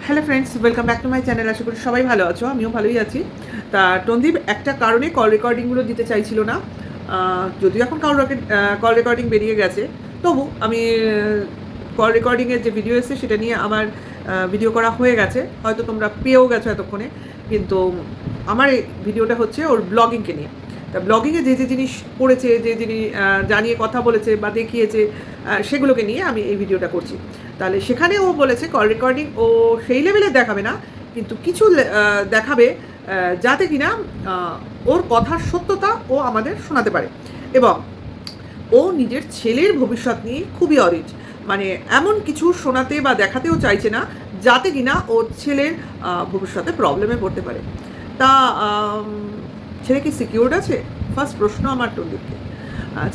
Hello friends, welcome back to my channel. আশা করি সবাই ভালো আছো, আমিও ভালোই আছি। তা টন্দীপ একটা কারণে কল রেকর্ডিংগুলো দিতে চাইছিল না, যদিও এখন কল রেকর্ডিং বেরিয়ে গেছে, তবু আমি কল রেকর্ডিংয়ের যে ভিডিও এসেছে সেটা নিয়ে আমার ভিডিও করা হয়ে গেছে, হয়তো তোমরা পেয়েও গেছো এতক্ষণে। কিন্তু আমার এই ভিডিওটা হচ্ছে ওর ব্লগিংকে নিয়ে। তা ব্লগিংয়ে যে যে জিনিস করেছে, যে জিনিস জানিয়ে কথা বলেছে বা দেখিয়েছে, সেগুলোকে নিয়ে আমি এই ভিডিওটা করছি। তাহলে সেখানে ও বলেছে কল রেকর্ডিং ও সেই লেভেলে দেখাবে না, কিন্তু কিছু দেখাবে যাতে কিনা ওর কথার সত্যতা ও আমাদের শোনাতে পারে। এবং ও নিজের ছেলের ভবিষ্যৎ নিয়ে খুবই অরিজ, মানে এমন কিছু শোনাতে বা দেখাতেও চাইছে না যাতে কিনা ওর ছেলের ভবিষ্যতে প্রবলেমে পড়তে পারে। তা ছেলে কি সিকিউরড আছে? ফার্স্ট প্রশ্ন আমার টন্ডিপকে।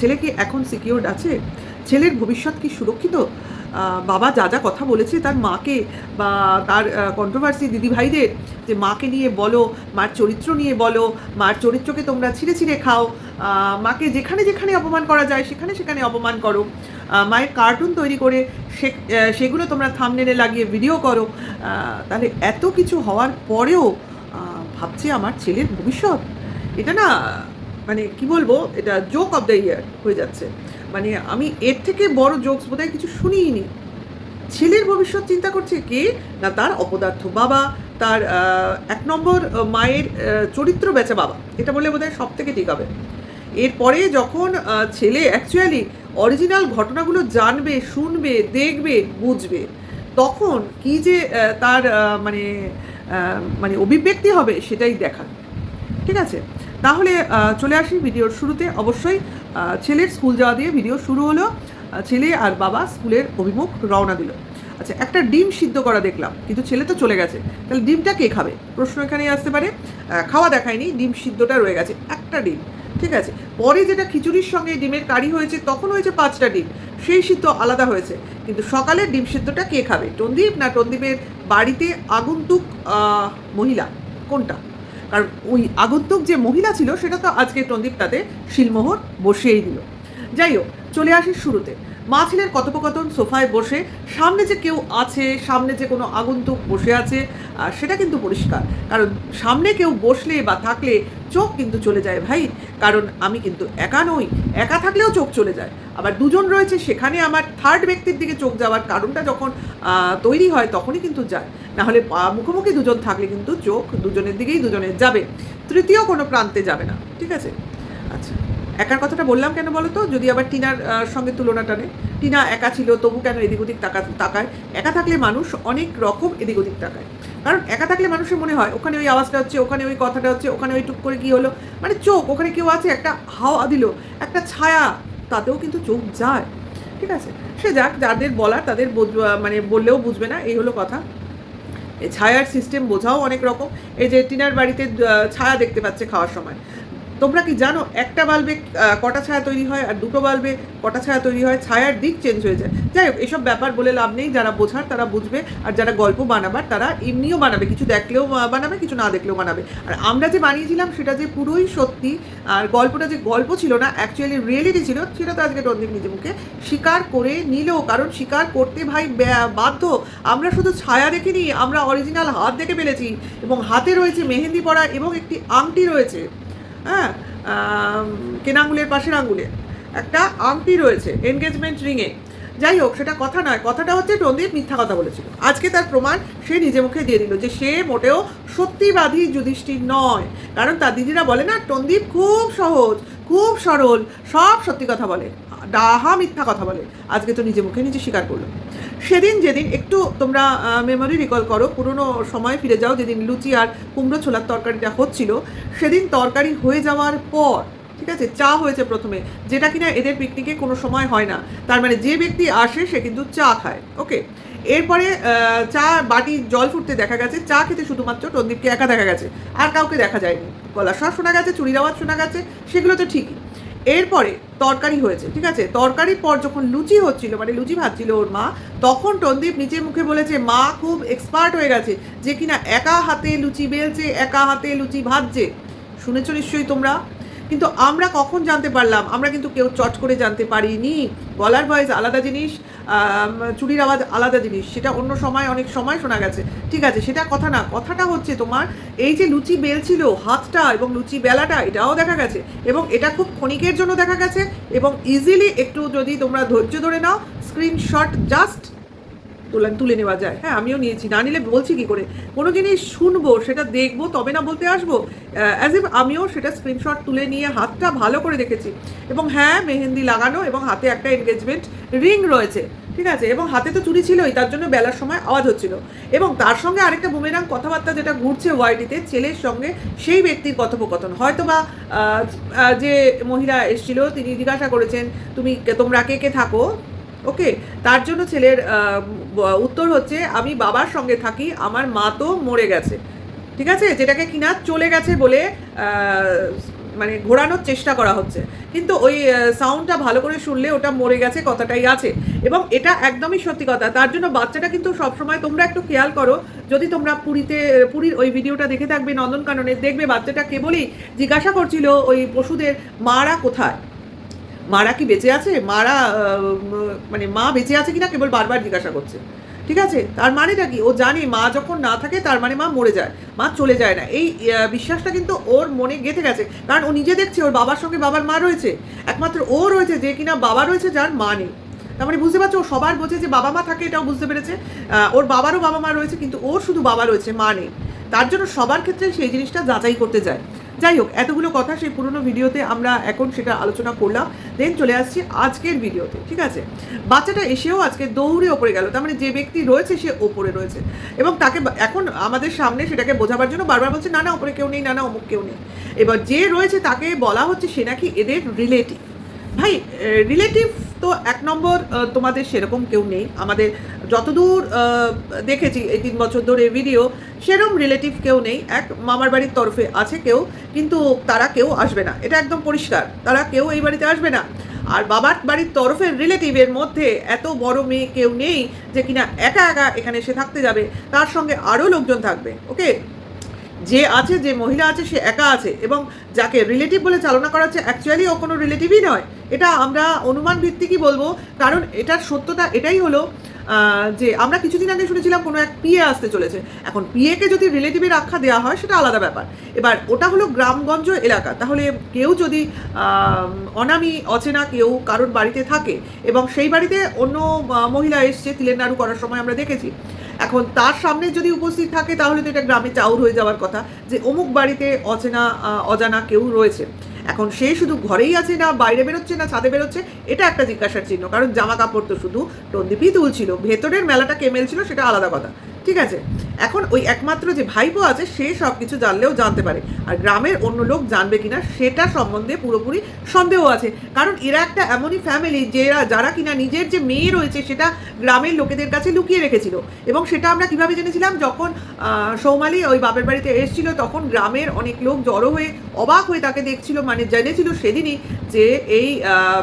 ছেলে কি এখন সিকিউরড আছে? ছেলের ভবিষ্যৎ কি সুরক্ষিত? বাবা যা যা কথা বলেছে তার মাকে বা তার কন্ট্রোভার্সি দিদিভাইদের, যে মাকে নিয়ে বলো, মার চরিত্র নিয়ে বলো, মার চরিত্রকে তোমরা ছিঁড়ে ছিঁড়ে খাও, মাকে যেখানে যেখানে অপমান করা যায় সেখানে সেখানে অপমান করো, মায়ের কার্টুন তৈরি করে সেগুলো তোমরা থাম্বনেলে লাগিয়ে ভিডিও করো। তাহলে এত কিছু হওয়ার পরেও ভাবছে আমার ছেলের ভবিষ্যৎ, এটা না মানে কি বলবো, এটা জোক অফ দ্য ইয়ার হয়ে যাচ্ছে। মানে আমি এর থেকে বড় জোকস বোধহয় কিছু শুনিনি। ছেলের ভবিষ্যৎ চিন্তা করছে কে? না তার অপদার্থ বাবা, তার এক নম্বর মায়ের চরিত্র বেচা বাবা, এটা বললে বোধহয় সব থেকে ঠিক হবে। এরপরে যখন ছেলে অ্যাকচুয়ালি অরিজিনাল ঘটনাগুলো জানবে, শুনবে, দেখবে, বুঝবে, তখন কি যে তার মানে মানে অভিব্যক্তি হবে সেটাই দেখার। ঠিক আছে, তাহলে চলে আসি ভিডিওর শুরুতে। অবশ্যই ছেলের স্কুল যাওয়া দিয়ে ভিডিও শুরু হলো। ছেলে আর বাবা স্কুলের অভিমুখ রওনা দিল। আচ্ছা, একটা ডিম সিদ্ধ করা দেখলাম, কিন্তু ছেলে তো চলে গেছে, তাহলে ডিমটা কে খাবে? প্রশ্ন এখানেই আসতে পারে। খাওয়া দেখায়নি, ডিম সিদ্ধটা রয়ে গেছে, একটা ডিম। ঠিক আছে, পরে যেটা খিচুড়ির সঙ্গে ডিমের কারি হয়েছে তখন হয়েছে 5টা ডিম, সেই সিদ্ধ আলাদা হয়েছে। কিন্তু সকালের ডিম সিদ্ধটা কে খাবে? টন্দীপ না টন্দীপের বাড়িতে আগন্তুক মহিলা, কোনটা? কারণ ওই আগন্তুক যে মহিলা ছিল সেটা তো আজকে টন্দীপ তাতে শিলমোহর বসিয়েই দিল। যাই হোক, চলে আসি শুরুতে। মা ছেলের কথোপকথন সোফায় বসে, সামনে যে কেউ আছে, সামনে যে কোনো আগন্তুক বসে আছে সেটা কিন্তু পরিষ্কার। কারণ সামনে কেউ বসলে বা থাকলে চোখ কিন্তু চলে যায় ভাই, কারণ আমি কিন্তু একা নই, একা থাকলেও চোখ চলে যায়। আবার দুজন রয়েছে, সেখানে আমার থার্ড ব্যক্তির দিকে চোখ যাওয়ার কারণটা যখন তৈরি হয় তখনই কিন্তু যায়। নাহলে মুখোমুখি দুজন থাকলে কিন্তু চোখ দুজনের দিকেই দুজনের যাবে, তৃতীয় কোনো প্রান্তে যাবে না। ঠিক আছে, আচ্ছা, একার কথাটা বললাম কেন বলো তো? যদি আবার টিনার সঙ্গে তুলনা টানে, টিনা একা ছিল তবু কেন এদিক ওদিক তাকায়? একা থাকলে মানুষ অনেক রকম এদিক ওদিক তাকায়, কারণ একা থাকলে মানুষের মনে হয় ওখানে ওই আওয়াজটা হচ্ছে, ওখানে ওই কথাটা হচ্ছে, ওখানে ওই টুক করে কী হলো, মানে চোখ ওখানে কেউ আছে, একটা হাওয়া দিল, একটা ছায়া, তাতেও কিন্তু চোখ যায়। ঠিক আছে, সে যাক, যাদের বলার তাদের মানে বললেও বুঝবে না, এই হলো কথা। এই ছায়ার সিস্টেম বোঝাও অনেক রকম। এই যে টিনার বাড়িতে ছায়া দেখতে পাচ্ছে খাওয়ার সময়, তোমরা কি জানো একটা বাল্বে কটা ছায়া তৈরি হয় আর দুটো বাল্বে কটা ছায়া তৈরি হয়? ছায়ার দিক চেঞ্জ হয়ে যায়। যাই হোক, এসব ব্যাপার বলে লাভ নেই, যারা বোঝার তারা বুঝবে, আর যারা গল্প বানাবার তারা এমনিও বানাবে, কিছু দেখলেও বানাবে, কিছু না দেখলেও বানাবে। আর আমরা যে বানিয়েছিলাম সেটা যে পুরোই সত্যি, আর গল্পটা যে গল্প ছিল না, অ্যাকচুয়ালি রিয়েলিটি ছিল, সেটা তো আজকে টন্দীপ নিজে মুখে স্বীকার করে নিল। কারণ স্বীকার করতে ভাই বাধ্য। আমরা শুধু ছায়া দেখিনি, আমরা অরিজিনাল হাত দেখে ফেলেছি, এবং হাতে রয়েছে মেহেন্দি পরা এবং একটি আংটি রয়েছে। হ্যাঁ, কেনা আঙুলের পাশের আঙুলে একটা আংটি রয়েছে এনগেজমেন্ট রিংয়ে। যাই হোক, সেটা কথা নয়, কথাটা হচ্ছে টন্দীপ মিথ্যা কথা বলেছিল। আজকে তার প্রমাণ সে নিজে মুখে দিয়ে দিল যে সে মোটেও সত্যিবাদী যুধিষ্ঠির নয়। কারণ তার দিদিরা বলে না, টন্দীপ খুব সহজ, খুব সরল, সব সত্যি কথা বলে, ডাহা মিথ্যা কথা বলে। আজকে তো নিজে মুখে নিজে স্বীকার করলো। সেদিন যেদিন একটু তোমরা মেমোরি রিকল করো, পুরনো সময় ফিরে যাও, যেদিন লুচি আর কুমড়ো ছোলার তরকারিটা হচ্ছিল, সেদিন তরকারি হয়ে যাওয়ার পর, ঠিক আছে, চা হয়েছে প্রথমে, যেটা কিনা এদের পিকনিকে কোনো সময় হয় না। তার মানে যে ব্যক্তি আসে সে কিন্তু চা খায়। ওকে, এরপরে চা বাটি জল ফুটতে দেখা গেছে, চা খেতে শুধুমাত্র টন্দীপকে একা দেখা গেছে, আর কাউকে দেখা যায়নি। গলার স্বর শোনা গেছে, চুরির আওয়াজ শোনা গেছে, সেগুলো তো ঠিকই। এরপরে তরকারি হয়েছে, ঠিক আছে, তরকারির পর যখন লুচি হচ্ছিল, মানে লুচি ভাজছিল ওর মা, তখন টন্দীপ নিচে মুখে বলেছে মা খুব এক্সপার্ট হয়ে গেছে, যে কিনা একা হাতে লুচি বেলছে, একা হাতে লুচি ভাজছে। শুনেছো নিশ্চয়ই তোমরা। কিন্তু আমরা কখন জানতে পারলাম? আমরা কিন্তু কেউ চট করে জানতে পারিনি। গলার ভয়েস আলাদা জিনিস, চুরির আওয়াজ আলাদা জিনিস, সেটা অন্য সময় অনেক সময় শোনা গেছে, ঠিক আছে, সেটা কথা না। কথাটা হচ্ছে তোমার এই যে লুচি বেলছিল হাতটা এবং লুচি বেলাটা, এটাও দেখা গেছে, এবং এটা খুব ক্ষণিকের জন্য দেখা গেছে, এবং ইজিলি একটু যদি তোমরা ধৈর্য ধরে নাও, স্ক্রিনশট জাস্ট তুলে নেওয়া যায়। হ্যাঁ, আমিও নিয়েছি, না নিলে বলছি কি করে? কোনো জিনিস শুনবো, সেটা দেখবো, তবে না বলতে আসবো। অ্যাজ ইফ আমিও সেটা স্ক্রিনশট তুলে নিয়ে হাতটা ভালো করে দেখেছি, এবং হ্যাঁ, মেহেন্দি লাগানো এবং হাতে একটা এনগেজমেন্ট রিং রয়েছে, ঠিক আছে, এবং হাতে তো চুরি ছিলই, তার জন্য বেলার সময় আওয়াজ হচ্ছিল, এবং তার সঙ্গে আরেকটা বুমেরাং কথাবার্তা যেটা ঘুরছে ওয়াইটিতে, ছেলের সঙ্গে সেই ব্যক্তির কথোপকথন, হয়তো বা যে মহিলা এসেছিল তিনি জিজ্ঞাসা করেছেন তোমরা কে কে থাকো, ওকে, তার জন্য ছেলের উত্তর হচ্ছে আমি বাবার সঙ্গে থাকি, আমার মা তো মরে গেছে, ঠিক আছে, যেটাকে কিনা চলে গেছে বলে মানে ঘোরানোর চেষ্টা করা হচ্ছে, কিন্তু ওই সাউন্ডটা ভালো করে শুনলে ওটা মরে গেছে কথাটাই আছে, এবং এটা একদমই সত্যি কথা। তার জন্য বাচ্চাটা কিন্তু সবসময় তোমরা একটু খেয়াল করো, যদি তোমরা পুরীর ওই ভিডিওটা দেখে থাকবে নন্দনকাননে, দেখবে বাচ্চাটা কেবলই জিজ্ঞাসা করছিল ওই পশুদের মারা কোথায়, মারা কি বেঁচে আছে, মানে মা বেঁচে আছে কিনা কেবল বারবার জিজ্ঞাসা করছে, ঠিক আছে, তার মানেটা কি? ও জানে মা যখন না থাকে তার মানে মা মরে যায়, মা চলে যায় না, এই বিশ্বাসটা কিন্তু ওর মনে গেঁথে গেছে, কারণ ও নিজে দেখছে ওর বাবার সঙ্গে বাবার মা রয়েছে, একমাত্র ও রয়েছে যে কিনা বাবা রয়েছে যার মা নেই। তার মানে বুঝতে পারছো, ও সবার বোঝে যে বাবা মা থাকে, এটাও বুঝতে পেরেছে, ওর বাবারও বাবা মা রয়েছে, কিন্তু ওর শুধু বাবা রয়েছে, মা নেই, তার জন্য সবার ক্ষেত্রে সেই জিনিসটা যাচাই করতে যায়। যাই হোক, এতগুলো কথা সেই পুরনো ভিডিওতে আমরা এখন সেটা আলোচনা করলাম, দেন চলে আসছি আজকের ভিডিওতে, ঠিক আছে। বাচ্চাটা এসেও আজকে দৌড়ে ওপরে গেল, তার মানে যে ব্যক্তি রয়েছে সে ওপরে রয়েছে, এবং তাকে এখন আমাদের সামনে সেটাকে বোঝাবার জন্য বারবার বলছে না না ওপরে কেউ নেই, না না অমুক কেউ নেই। এবার যে রয়েছে তাকে বলা হচ্ছে সে নাকি এদের রিলেটিভ। ভাই, রিলেটিভ তো এক নম্বর, তোমাদের সেরকম কেউ নেই, আমাদের যতদূর দেখেছি এই 3 বছর ধরে ভিডিও, সেরকম রিলেটিভ কেউ নেই। এক মামার বাড়ির তরফে আছে কেউ, কিন্তু তারা কেউ আসবে না, এটা একদম পরিষ্কার, তারা কেউ এই বাড়িতে আসবে না। আর বাবার বাড়ির তরফের রিলেটিভের মধ্যে এত বড় মেয়ে কেউ নেই যে কিনা একা একা এখানে এসে থাকতে যাবে, তার সঙ্গে আরও লোকজন থাকবে, ওকে। যে আছে, যে মহিলা আছে, সে একা আছে, এবং যাকে রিলেটিভ বলে চালনা করা হচ্ছে অ্যাকচুয়ালি ও কোনো রিলেটিভই নয়, এটা আমরা অনুমান ভিত্তিকই বলবো, কারণ এটার সত্যতা এটাই হলো যে আমরা কিছুদিন আগে শুনেছিলাম কোনো এক পিএ আসতে চলেছে। এখন পিএকে যদি রিলেটিভের আখ্যা দেওয়া হয় সেটা আলাদা ব্যাপার, এবার ওটা হলো গ্রামগঞ্জ এলাকা, তাহলে কেউ যদি অনামী অচেনা কেউ কারোর বাড়িতে থাকে, এবং সেই বাড়িতে অন্য মহিলা এসছে তিলের নাড়ু করার সময় আমরা দেখেছি, এখন তার সামনে যদি উপস্থিত থাকে তাহলে তো এটা গ্রামে চাউর হয়ে যাওয়ার কথা যে অমুক বাড়িতে অজানা কেউ রয়েছে। এখন সে শুধু ঘরেই আছে, না বাইরে বেরোচ্ছে, না ছাদে বেরোচ্ছে, এটা একটা জিজ্ঞাসার চিহ্ন, কারণ জামা কাপড় তো শুধু টন্দীপই তুলছিল, ভেতরের মেলাটা কে মেলছিল সেটা আলাদা কথা, ঠিক আছে। এখন ওই একমাত্র যে ভাইপো আছে সে সব কিছু জানলেও জানতে পারে, আর গ্রামের অন্য লোক জানবে কিনা সেটা সম্বন্ধে পুরোপুরি সন্দেহ আছে, কারণ এরা একটা এমনই ফ্যামিলি যারা কিনা নিজের যে মেয়ে রয়েছে সেটা গ্রামের লোকেদের কাছে লুকিয়ে রেখেছিল, এবং সেটা আমরা কিভাবে জেনেছিলাম, যখন সৌমালি ওই বাপের বাড়িতে এসেছিল তখন গ্রামের অনেক লোক জড়ো হয়ে অবাক হয়ে তাকে দেখছিল, মানে জেনেছিল সেদিনই যে এই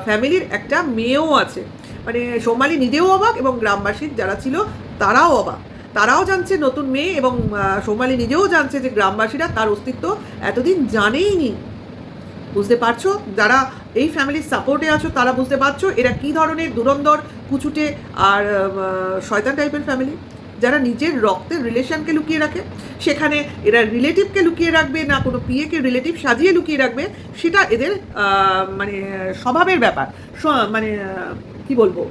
ফ্যামিলির একটা মেয়েও আছে, মানে সৌমালি নিজেও অবাক এবং গ্রামবাসীর যারা ছিল তারাও অবাক, তারাও জানছে নতুন মেয়ে, এবং সৌমালি নিজেও জানছে যে গ্রামবাসীরা তার অস্তিত্ব এতদিন জানেইনি। বুঝতে পারছো, যারা এই ফ্যামিলির সাপোর্টে আছো তারা বুঝতে পারছো এরা কী ধরনের দুরন্দর, কুচুটে আর শয়তান টাইপের ফ্যামিলি, যারা নিজের রক্তের রিলেশনকে লুকিয়ে রাখে, সেখানে এরা রিলেটিভকে লুকিয়ে রাখবে না কোনো পিএকে রিলেটিভ সাজিয়ে লুকিয়ে রাখবে, সেটা এদের মানে স্বভাবের ব্যাপার, মানে কি বলবো,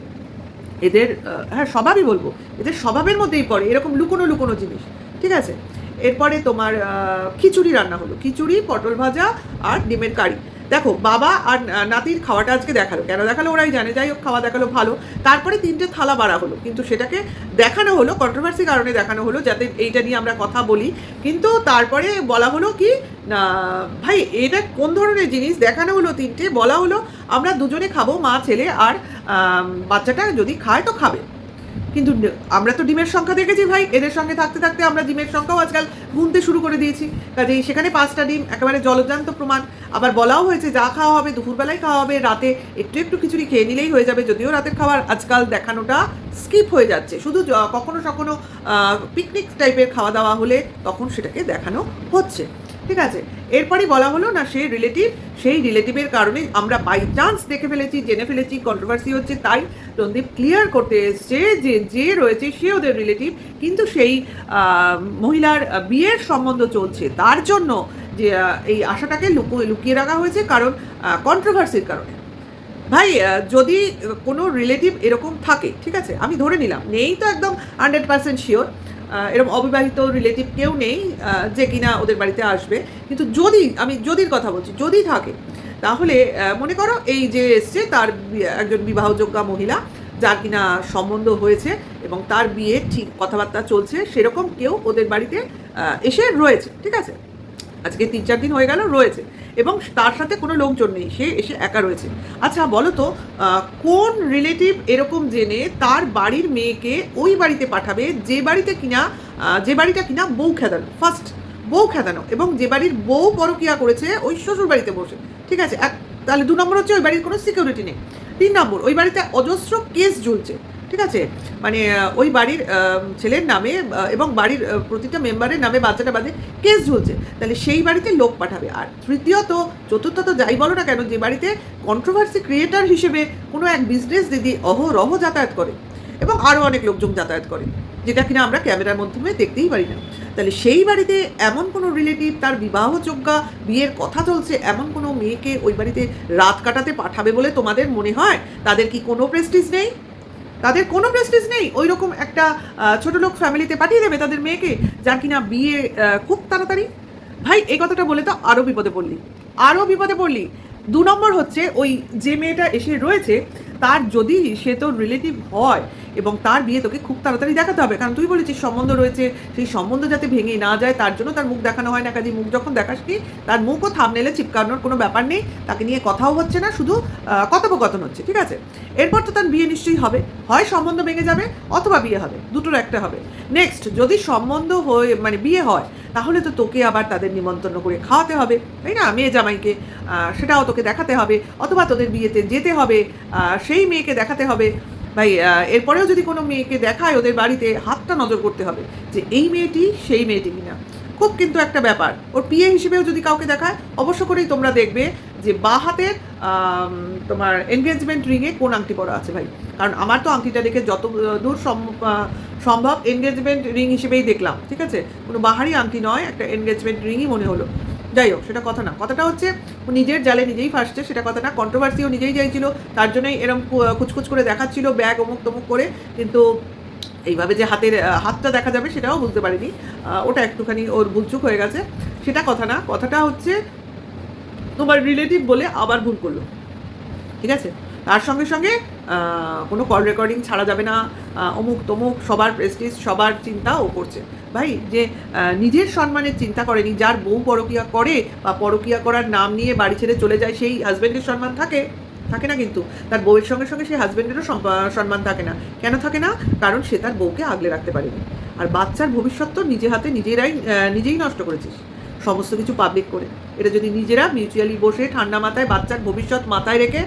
এদের হ্যাঁ স্বভাবই বলবো, এদের স্বভাবের মধ্যেই পড়ে এরকম লুকোনো লুকোনো জিনিস, ঠিক আছে। এরপরে তোমার খিচুড়ি রান্না হলো, খিচুড়ি, পটল ভাজা আর ডিমের কারি। দেখো, বাবা আর নাতির খাওয়াটা আজকে দেখালো, কেন দেখালো ওরাই জানে, যাই হোক খাওয়া দেখালো ভালো, তারপরে 3টে থালা বাড়া হলো, কিন্তু সেটাকে দেখানো হলো কন্ট্রোভার্সি কারণে দেখানো হলো যাতে এইটা নিয়ে আমরা কথা বলি, কিন্তু তারপরে বলা হলো কি না ভাই এটা কোন ধরনের জিনিস, দেখানো হলো 3টে, বলা হলো আমরা দুজনে খাবো, মা ছেলে, আর বাচ্চাটা যদি খায় তো খাবে, কিন্তু আমরা তো ডিমের সংখ্যা দেখেছি ভাই, এদের সঙ্গে থাকতে থাকতে আমরা ডিমের সংখ্যাও আজকাল গুনতে শুরু করে দিয়েছি, কাজেই সেখানে 5টা ডিম একেবারে জলজান্ত প্রমাণ। আবার বলাও হয়েছে যা খাওয়া হবে দুপুরবেলায় খাওয়া হবে, রাতে একটু একটু খিচুড়ি খেয়ে নিলেই হয়ে যাবে, যদিও রাতের খাবার আজকাল দেখানোটা স্কিপ হয়ে যাচ্ছে, শুধু কখনো কখনো পিকনিক টাইপের খাওয়া দাওয়া হলে তখন সেটাকে দেখানো হচ্ছে। ঠিক আছে, এরপরই বলা হলো না সে রিলেটিভ, সেই রিলেটিভের কারণে আমরা বাই চান্স দেখে ফেলেছি, জেনে ফেলেছি, কন্ট্রোভার্সি হচ্ছে, তাই রণদীপ ক্লিয়ার করতে এসছে যে যে রয়েছে সে ওদের রিলেটিভ, কিন্তু সেই মহিলার বিয়ের সম্বন্ধ চলছে, তার জন্য যে এই আশাটাকে লুকিয়ে রাখা হয়েছে, কারণ কন্ট্রোভার্সির কারণে। ভাই যদি কোনো রিলেটিভ এরকম থাকে, ঠিক আছে, আমি ধরে নিলাম নেই তো একদম 100% শিওর, এরকম অবিবাহিত রিলেটিভ কেউ নেই যে কিনা ওদের বাড়িতে আসবে, কিন্তু যদি, আমি যদির কথা বলছি, যদি থাকে, তাহলে মনে করো এই যে এসছে তার একজন বিবাহযোগ্যা মহিলা যার কিনা সম্বন্ধ হয়েছে এবং তার বিয়ে ঠিক কথাবার্তা চলছে, সেরকম কেউ ওদের বাড়িতে এসে রয়েছে, ঠিক আছে, আজকে 3-4 দিন হয়ে গেল রয়েছে, এবং তার সাথে কোনো লোকজন নেই, সে এসে একা রয়েছে। আচ্ছা বলো তো, কোন রিলেটিভ এরকম জেনে তার বাড়ির মেয়েকে ওই বাড়িতে পাঠাবে যে বাড়িতে কিনা, যে বাড়িটা কিনা বউ খেদানো, ফার্স্ট বউ খেদানো, এবং যে বাড়ির বউ পরকিয়া করেছে ওই শ্বশুর বাড়িতে বসে, ঠিক আছে, তাহলে 2 নম্বর হচ্ছে ওই বাড়ির কোনো সিকিউরিটি নেই। 3 নম্বর, ওই বাড়িতে অজস্র কেস ঝুলছে, ঠিক আছে, মানে ওই বাড়ির ছেলের নামে এবং বাড়ির প্রতিটা মেম্বারের নামে বাচ্চাটা বাদে কেস ঝুলছে, তাহলে সেই বাড়িতে লোক পাঠাবে। আর তৃতীয়ত, চতুর্থত, যাই বলো না কেন, যে বাড়িতে কন্ট্রোভার্সি ক্রিয়েটার হিসেবে কোনো এক বিজনেস দিদি অহরহ যাতায়াত করে এবং আরও অনেক লোকজন যাতায়াত করে, যেটা কিনা আমরা ক্যামেরার মাধ্যমে দেখতেই পারি না, তাহলে সেই বাড়িতে এমন কোনো রিলেটিভ, তার বিবাহযোগ্যা বিয়ের কথা চলছে, এমন কোনো মেয়েকে ওই বাড়িতে রাত কাটাতে পাঠাবে বলে তোমাদের মনে হয়? তাদের কি কোনো প্রেস্টিজ নেই? তাদের কোনো প্রেস্টিজ নেই? ওই রকম একটা ছোটো লোক ফ্যামিলিতে পাঠিয়ে দেবে তাদের মেয়েকে, যার কিনা বিয়ে খুব তাড়াতাড়ি? ভাই এই কথাটা বলে তো আরও বিপদে পড়লি, আরও বিপদে পড়লি। 2 নম্বর হচ্ছে, ওই যে মেয়েটা এসে রয়েছে তার যদি সে তোর রিলেটিভ হয় এবং তার বিয়ে তোকে খুব তাড়াতাড়ি দেখাতে হবে, কারণ তুই বলেছিস সম্বন্ধ রয়েছে, সেই সম্বন্ধ যাতে ভেঙে না যায় তার জন্য তার মুখ দেখানো হয় না, কাজে মুখ যখন দেখাস কি তার মুখও থাম্বনেলে চিপকানোর কোনো ব্যাপার নেই, তাকে নিয়ে কথাও হচ্ছে না, শুধু কথোপকথন হচ্ছে, ঠিক আছে। এরপর তো তার বিয়ে নিশ্চয়ই হবে, হয় সম্বন্ধ ভেঙে যাবে অথবা বিয়ে হবে, দুটোর একটা হবে। নেক্সট, যদি সম্বন্ধ হয়ে মানে বিয়ে হয়, তাহলে তো তোকে আবার তাদের নিমন্ত্রণ করে খাওয়াতে হবে, তাই না, মেয়ে জামাইকে, সেটাও তোকে দেখাতে হবে, অথবা তোদের বিয়েতে যেতে হবে, সেই মেয়েকে দেখাতে হবে। ভাই এরপরেও যদি কোনো মেয়েকে দেখায় ওদের বাড়িতে, হাতটা নজর করতে হবে যে এই মেয়েটি সেই মেয়েটি কিনা, খুব কিন্তু একটা ব্যাপার। ওর পিএ হিসেবেও যদি কাউকে দেখায়, অবশ্য করেই তোমরা দেখবে যে বাঁ হাতের তোমার এনগেজমেন্ট রিংয়ে কোন আংটি পরা আছে ভাই, কারণ আমার তো আংটিটা দেখে যত দূর সম্ভব এনগেজমেন্ট রিং হিসেবেই দেখলাম, ঠিক আছে, কোনো বাহারি আংটি নয়, একটা এনগেজমেন্ট রিংই মনে হলো। যাই হোক, সেটা কথা না, কথাটা হচ্ছে ও নিজের জালে নিজেই ফাঁসছে, সেটা কথা না, কন্ট্রোভার্সিও নিজেই চাইছিল, তার জন্যই এরকম কুচকুচ করে দেখাচ্ছিল ব্যাগ অমুক তমুক করে, কিন্তু এইভাবে যে হাতটা দেখা যাবে সেটাও বুঝতে পারিনি, ওটা একটুখানি ওর ভুলচুক হয়ে গেছে, সেটা কথা না, কথাটা হচ্ছে তোমার রিলেটিভ বলে আবার ভুল করলো, ঠিক আছে। তার সঙ্গে সঙ্গে কোনো কল রেকর্ডিং ছাড়া যাবে না, অমুক তমুক, সবার প্রেস্টিজ, সবার চিন্তা ও করছে। ভাই যে নিজের সম্মানের চিন্তা করেনি, যার বউ পরকিয়া করে বা পরকিয়া করার নাম নিয়ে বাড়ি ছেড়ে চলে যায়, সেই হাজব্যান্ডের সম্মান থাকে না, কিন্তু তার বউয়ের সঙ্গে সঙ্গে সেই হাজব্যান্ডেরও সম্মান থাকে না। কেন থাকে না? কারণ সে তার বউকে আগলে রাখতে পারেনি। আর বাচ্চার ভবিষ্যৎ তো নিজে হাতে নিজেই নষ্ট করেছিস, সমস্ত কিছু পাবলিক করে। এটা যদি নিজেরা মিউচুয়ালি বসে ঠান্ডা মাথায় বাচ্চার ভবিষ্যৎ মাথায় রেখে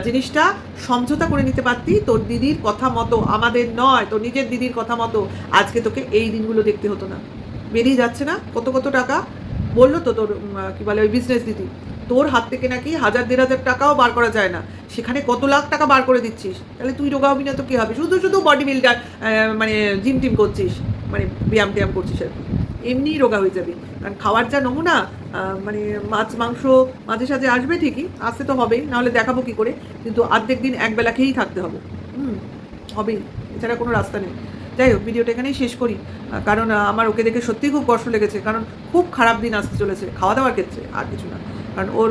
জিনিসটা সমঝোতা করে নিতে পারতি, তোর দিদির কথা মতো, আমাদের নয়, তোর নিজের দিদির কথা মতো, আজকে তোকে এই দিনগুলো দেখতে হতো না। বেরিয়ে যাচ্ছে না কত টাকা, বললো তো তোর কী বলে ওই বিজনেস দিদি, তোর হাত থেকে নাকি 1,000-1,500 টাকাও বার করা যায় না, সেখানে কত লাখ টাকা বার করে দিচ্ছিস, তাহলে তুই রোগা হবি না তো কী হবে? শুধু বডি বিল্ডার, মানে জিম টিম করছিস, মানে ব্যায়াম ট্যায়াম করছিস আর কি, এমনিই রোগা হয়ে যাবি। কারণ খাওয়ার যা নমুনা, মানে মাছ মাংস মাঝে সাঝে আসবে ঠিকই, আসতে তো হবেই, নাহলে দেখাবো কী করে, কিন্তু অর্ধেক দিন একবেলা খেয়েই থাকতে হবে, হবেই, এছাড়া কোনো রাস্তা নেই। যাই হোক, ভিডিওটা এখানেই শেষ করি, কারণ আমার ওকে দেখে সত্যিই খুব কষ্ট লেগেছে, কারণ খুব খারাপ দিন আসতে চলেছে খাওয়া দাওয়ার ক্ষেত্রে, আর কিছু না, কারণ ওর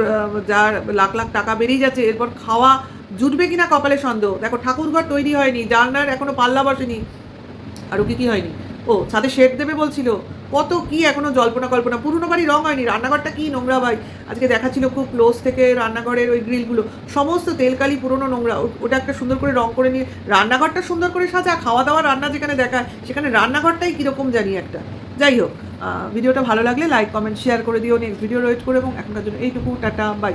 যার লাখ টাকা বেরিয়ে যাচ্ছে, এরপর খাওয়া জুটবে কিনা কপালে সন্দেহ। দেখো, ঠাকুরঘর তৈরি হয়নি, জানলার এখনো পাল্লা বসেনি, আরও কি হয়নি, ও ছাদে শেড দেবে বলছিল, কত কি এখনো জল্পনা কল্পনা, পুরনো বাড়ি রং হয়নি, রান্নাঘরটা কি নোংরা ভাই, আজকে দেখাচ্ছিল খুব ক্লোজ থেকে রান্নাঘরের ওই গ্রিলগুলো সমস্ত তেলকালি পুরনো নোংরা, ওটা একটা সুন্দর করে রং করে নিয়ে রান্নাঘরটা সুন্দর করে সাজা, খাওয়া দাওয়া রান্না যেখানে দেখায় সেখানে রান্নাঘরটাই কীরকম জানি একটা। যাই হোক, ভিডিওটা ভালো লাগলে লাইক কমেন্ট শেয়ার করে দিও, নেক্সট ভিডিও ওয়েট করে, এবং এখনকার জন্য এইটুকু, টাটা বাই।